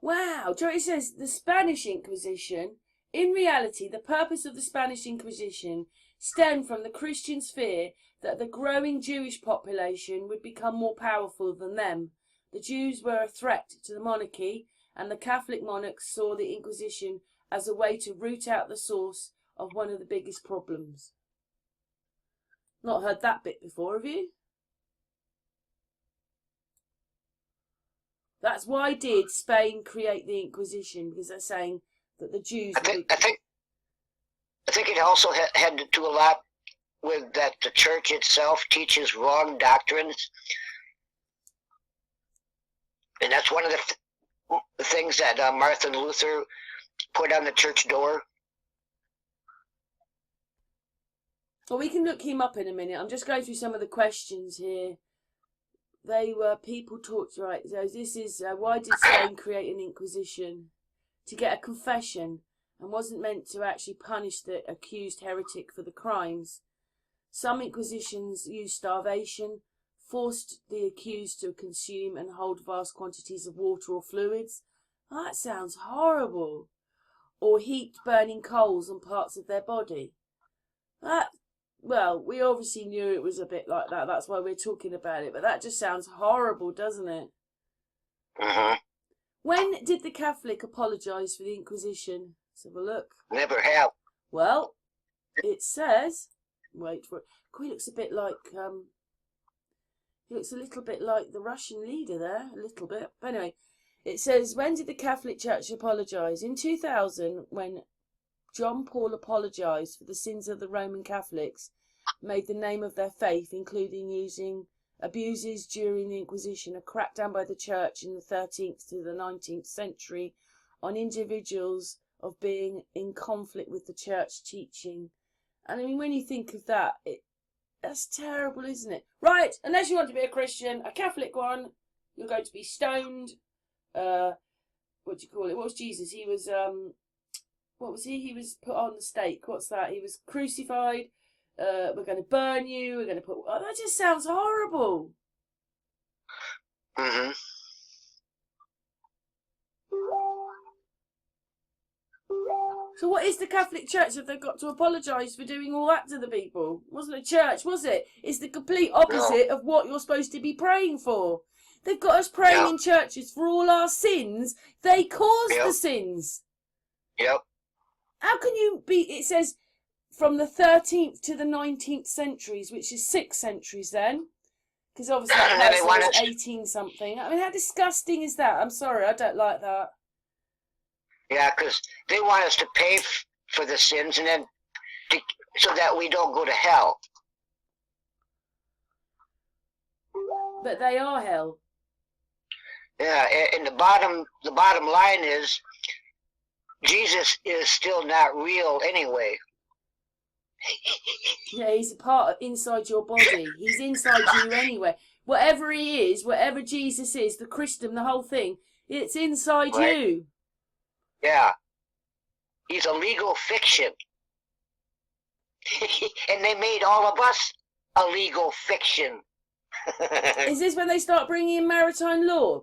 Wow, Joey says the Spanish Inquisition, in reality, the purpose of the Spanish Inquisition stemmed from the Christians' fear that the growing Jewish population would become more powerful than them. The Jews were a threat to the monarchy, and the Catholic monarchs saw the Inquisition as a way to root out the source of one of the biggest problems. Not heard that bit before, have you? That's why did Spain create the Inquisition, because they're saying that the Jews. I think it also had to do a lot with that the church itself teaches wrong doctrines, and that's one of the things that Martin Luther put on the church door. Well, we can look him up in a minute. I'm just going through some of the questions here. They were people taught, right? So this is why did Spain create an Inquisition? To get a confession, and wasn't meant to actually punish the accused heretic for the crimes. Some Inquisitions used starvation, forced the accused to consume and hold vast quantities of water or fluids. Oh, that sounds horrible. Or heaped burning coals on parts of their body. Well, we obviously knew it was a bit like that. That's why we're talking about it. But that just sounds horrible, doesn't it? Uh-huh. When did the Catholic apologise for the Inquisition? Let's have a look. Never have. Well, it says... Wait for it. He looks a bit like... he looks a little bit like the Russian leader there. A little bit. But anyway, it says, when did the Catholic Church apologise? In 2000, when John Paul apologised for the sins of the Roman Catholics, made the name of their faith, including using abuses during the Inquisition, a crackdown by the Church in the 13th to the 19th century on individuals of being in conflict with the Church teaching. And I mean, when you think of that, that's terrible, isn't it? Right, unless you want to be a Christian, a Catholic one, you're going to be stoned. What do you call it? What was Jesus? He was, what was he? He was put on the stake. What's that? He was crucified. We're going to burn you. We're going to put... Oh, that just sounds horrible. Mm-hmm. So what is the Catholic Church if they've got to apologise for doing all that to the people? It wasn't a church, was it? It's the complete opposite of what you're supposed to be praying for. They've got us praying in churches for all our sins. They caused the sins. Yep. How can you be... It says from the 13th to the 19th centuries, which is 6 centuries then. Because obviously that person was 18-something. I mean, how disgusting is that? I'm sorry, I don't like that. Yeah, because they want us to pay for the sins, and then so that we don't go to hell. But they are hell. Yeah, and the bottom line is, Jesus is still not real anyway. Yeah, he's a part of inside your body. He's inside you anyway. Whatever he is, whatever Jesus is, the Christum, the whole thing, it's inside you. Yeah. He's a legal fiction. And they made all of us a legal fiction. Is this when they start bringing in maritime law?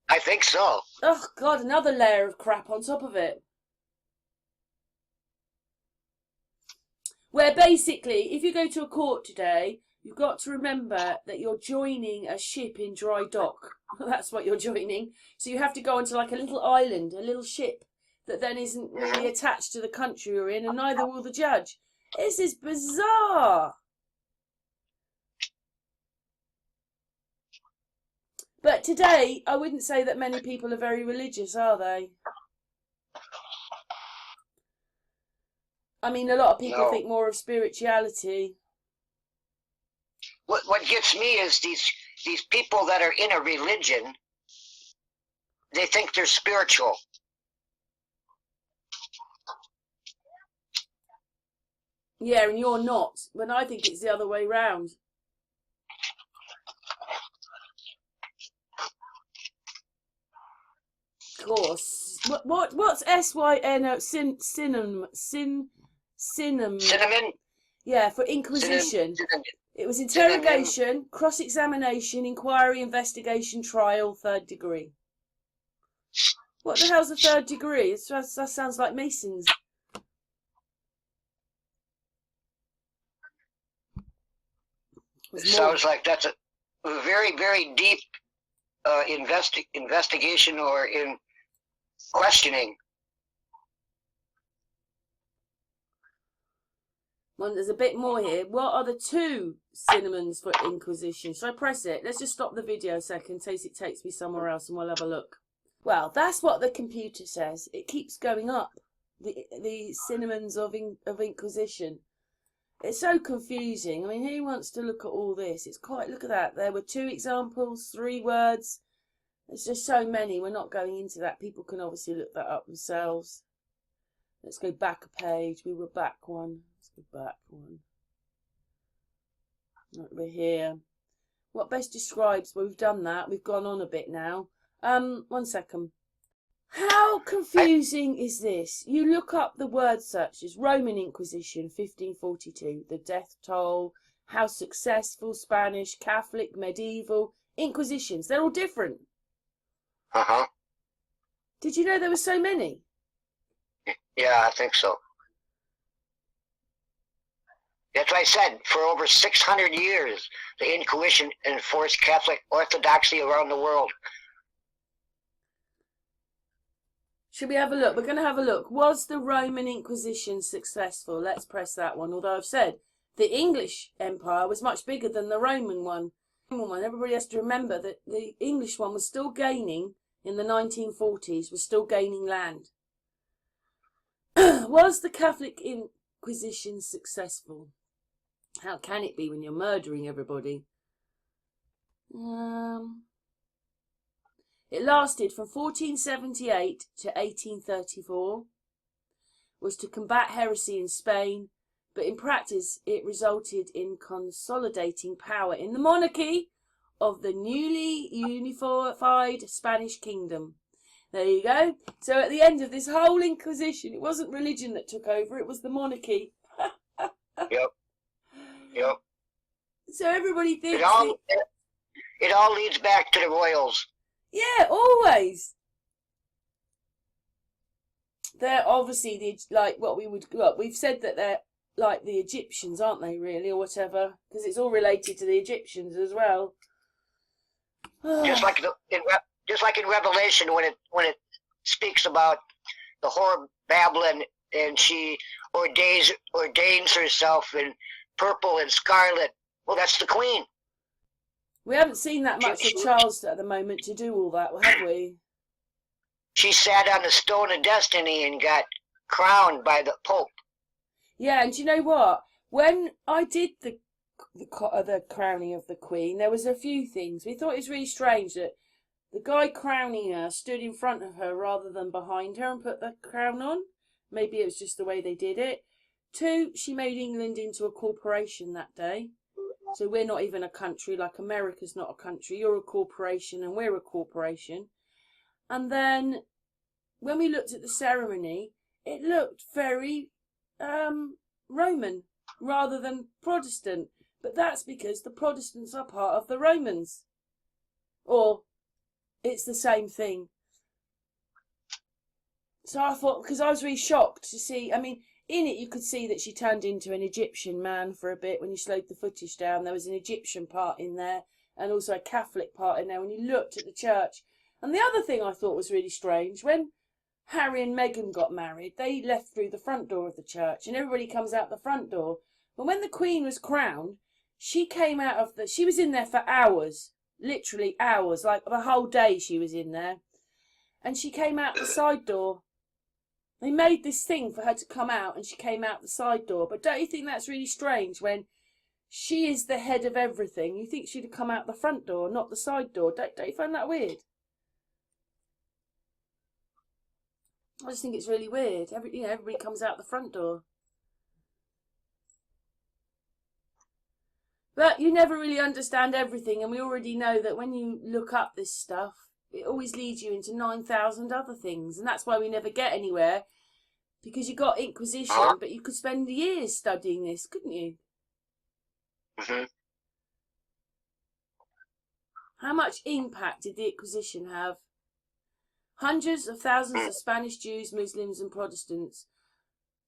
I think so. Oh, God, another layer of crap on top of it. Where basically, if you go to a court today, you've got to remember that you're joining a ship in dry dock. That's what you're joining. So you have to go onto like a little island, a little ship that then isn't really attached to the country you're in, and neither will the judge. This is bizarre. But today, I wouldn't say that many people are very religious, are they? I mean, a lot of people think more of spirituality. What gets me is these people that are in a religion, they think they're spiritual. Yeah, and you're not. When I think it's the other way round. Of course. What's SYN? Cinnamon. Yeah, for Inquisition. It was interrogation, cross-examination, inquiry, investigation, trial, 3rd degree. What the hell's a 3rd degree? That sounds like Masons. It sounds like that's a very, very deep investigation or in questioning. Well, there's a bit more here. What are the 2 synonyms for Inquisition? Should I press it? Let's just stop the video a second in case it takes me somewhere else and we'll have a look. Well, that's what the computer says. It keeps going up. The synonyms of Inquisition. It's so confusing. I mean, who wants to look at all this? It's quite, look at that. There were 2 examples, 3 words. There's just so many. We're not going into that. People can obviously look that up themselves. Let's go back a page. We were back one. Let's go back one. Right, we're here. What best describes? Well, we've done that. We've gone on a bit now. 1 second. How confusing is this? You look up the word searches. Roman Inquisition, 1542. The death toll. How successful. Spanish, Catholic, medieval. Inquisitions. They're all different. Uh-huh. Did you know there were so many? Yeah, I think so. That's what I said. For over 600 years, the Inquisition enforced Catholic orthodoxy around the world. Should we have a look? We're going to have a look. Was the Roman Inquisition successful? Let's press that one. Although I've said the English Empire was much bigger than the Roman one. Everybody has to remember that the English one was still gaining in the 1940s, was still gaining land. Was the Catholic Inquisition successful? How can it be when you're murdering everybody? It lasted from 1478 to 1834, was to combat heresy in Spain, but in practice it resulted in consolidating power in the monarchy of the newly unified Spanish kingdom. There you go. So at the end of this whole Inquisition, it wasn't religion that took over, it was the monarchy. Yep. Yep. So everybody thinks... It all leads back to the royals. Yeah, always. They're obviously we've said that they're like the Egyptians, aren't they? Really, or whatever, because it's all related to the Egyptians as well. Just like in Revelation, when it speaks about the whore of Babylon, and she ordains herself in purple and scarlet. Well, that's the queen. We haven't seen that much of Charles at the moment to do all that, have we? She sat on the stone of destiny and got crowned by the Pope. Yeah, and do you know what? When I did the crowning of the Queen, there was a few things. We thought it was really strange that the guy crowning her stood in front of her rather than behind her and put the crown on. Maybe it was just the way they did it. 2, she made England into a corporation that day. So we're not even a country, like America's not a country. You're a corporation and we're a corporation. And then when we looked at the ceremony, it looked very Roman rather than Protestant. But that's because the Protestants are part of the Romans. Or it's the same thing. So I thought, because I was really shocked to see, I mean, in it you could see that she turned into an Egyptian man for a bit when you slowed the footage down. There was an Egyptian part in there and also a Catholic part in there when you looked at the church. And the other thing I thought was really strange, when Harry and Meghan got married, they left through the front door of the church and everybody comes out the front door. But when the Queen was crowned, she came out of she was in there for hours, literally hours, like the whole day she was in there. And she came out the side door. They made this thing for her to come out and she came out the side door. But don't you think that's really strange when she is the head of everything? You think she'd have come out the front door, not the side door. Don't you find that weird? I just think it's really weird. Everybody comes out the front door. But you never really understand everything, and we already know that when you look up this stuff, it always leads you into 9,000 other things, and that's why we never get anywhere, because you got Inquisition, but you could spend years studying this, couldn't you? Mm-hmm. How much impact did the Inquisition have? Hundreds of thousands of Spanish Jews, Muslims and Protestants,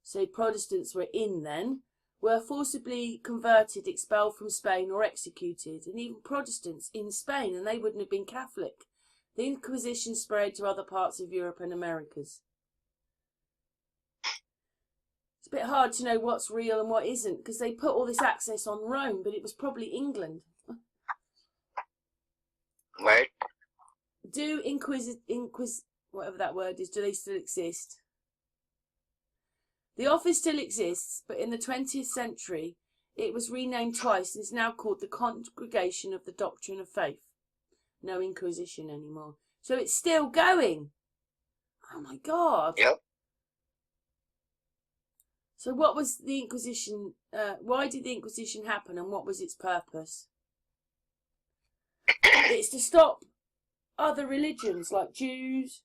so Protestants were in then, were forcibly converted, expelled from Spain or executed, and even Protestants in Spain, and they wouldn't have been Catholic. The Inquisition spread to other parts of Europe and Americas. It's a bit hard to know what's real and what isn't, because they put all this access on Rome, but it was probably England. Right. Do whatever that word is, do they still exist? The office still exists, but in the 20th century, it was renamed twice and is now called the Congregation of the Doctrine of Faith. No Inquisition anymore. So it's still going. Oh my God. Yep. So what was the Inquisition, why did the Inquisition happen and what was its purpose? It's to stop other religions like Jews.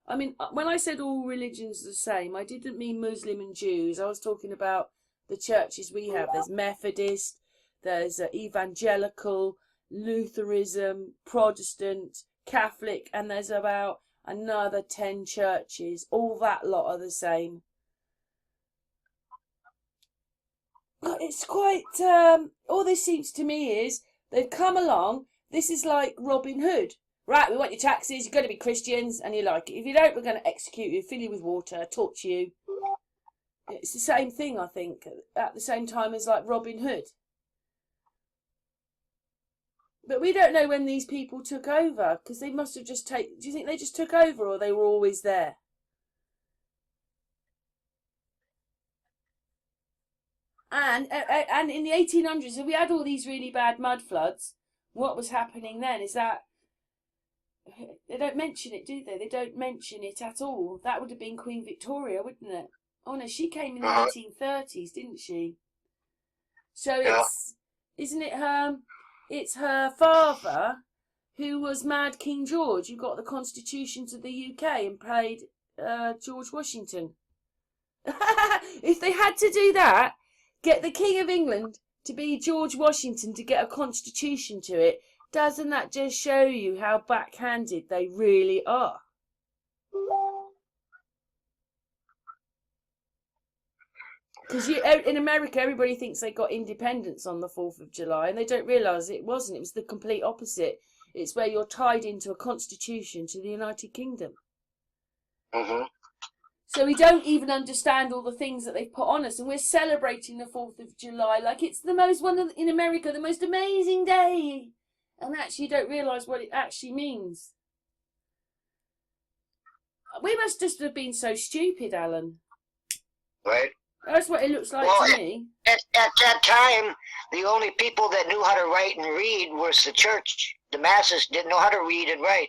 I mean, when I said all religions are the same, I didn't mean Muslim and Jews. I was talking about the churches we have. There's Methodist, there's Evangelical, Lutheranism, Protestant, Catholic, and there's about another 10 churches. All that lot are the same. But it's quite, all this seems to me is, they've come along, this is like Robin Hood. Right, we want your taxes, you've got to be Christians, and you like it. If you don't, we're going to execute you, fill you with water, torture you. It's the same thing, I think, at the same time as like Robin Hood. But we don't know when these people took over, because they must have just do you think they just took over, or they were always there? And in the 1800s, if we had all these really bad mud floods, what was happening then is that they don't mention it, do they? They don't mention it at all. That would have been Queen Victoria, wouldn't it? Oh no, she came in the 1830s, didn't she? So isn't it her? It's her father who was Mad King George, who got the Constitution to the UK and played George Washington. If they had to do that, get the King of England to be George Washington to get a constitution to it, doesn't that just show you how backhanded they really are? Because in America, everybody thinks they got independence on the 4th of July, and they don't realise it wasn't. It was the complete opposite. It's where you're tied into a constitution to the United Kingdom. Mm-hmm. So we don't even understand all the things that they've put on us, and we're celebrating the 4th of July like it's the most in America, the most amazing day, and actually you don't realise what it actually means. We must just have been so stupid, Alan. Right. That's what it looks like to me. At that time, the only people that knew how to write and read was the church. The masses didn't know how to read and write.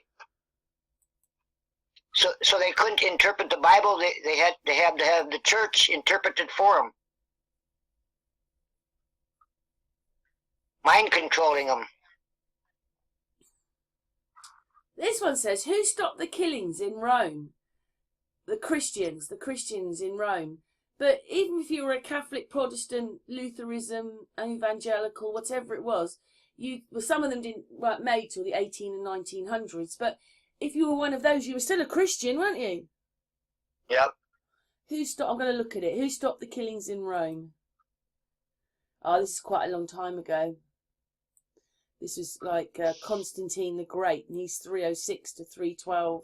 So they couldn't interpret the Bible. They had to have the church interpret it for them. Mind controlling them. This one says, who stopped the killings in Rome? The Christians in Rome. But even if you were a Catholic, Protestant, Lutheranism, Evangelical, whatever it was, some of them weren't made till the 18 and 1900s. But if you were one of those, you were still a Christian, weren't you? Yep. I'm going to look at it. Who stopped the killings in Rome? Oh, this is quite a long time ago. This was like Constantine the Great, and he's 306 to 312.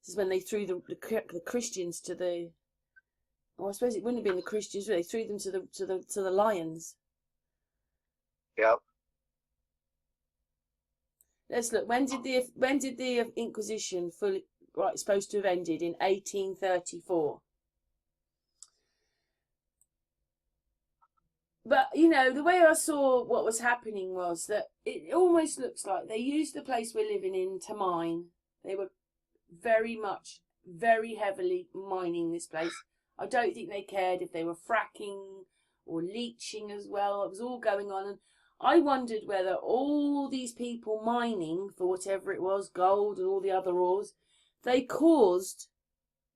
This is when they threw the Christians to the. Oh, I suppose it wouldn't have been the Christians. They threw them to the lions. Yep. Let's look. When did the Inquisition supposed to have ended? In 1834. But the way I saw what was happening was that it almost looks like they used the place we're living in to mine. They were very heavily mining this place. I don't think they cared if they were fracking or leaching as well. It was all going on, and I wondered whether all these people mining for whatever it was, gold and all the other ores, they caused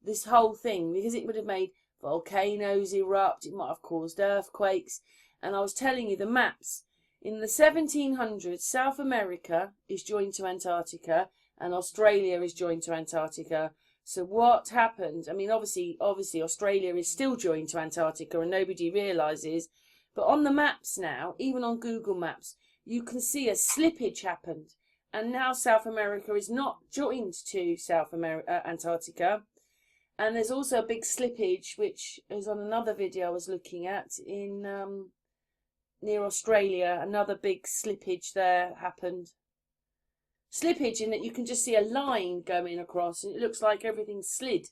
this whole thing, because it would have made volcanoes erupt, it might have caused earthquakes. And I was telling you the maps. In the 1700s, South America is joined to Antarctica, and Australia is joined to Antarctica. So what happened? I mean, obviously Australia is still joined to Antarctica and nobody realises. But on the maps now, even on Google Maps, you can see a slippage happened. And now South America is not joined to Antarctica. And there's also a big slippage, which is on another video I was looking at in near Australia. Another big slippage there happened. Slippage in that you can just see a line going across, and it looks like everything slid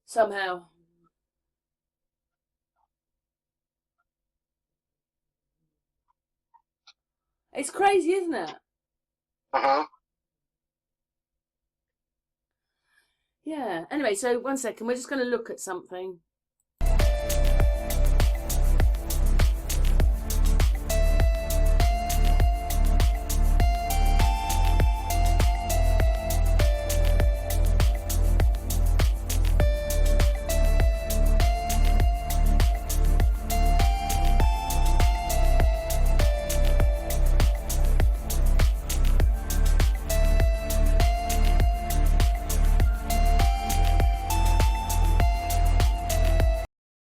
somehow. It's crazy, isn't it? Uh-huh. Yeah. Anyway, so 1 second. We're just going to look at something.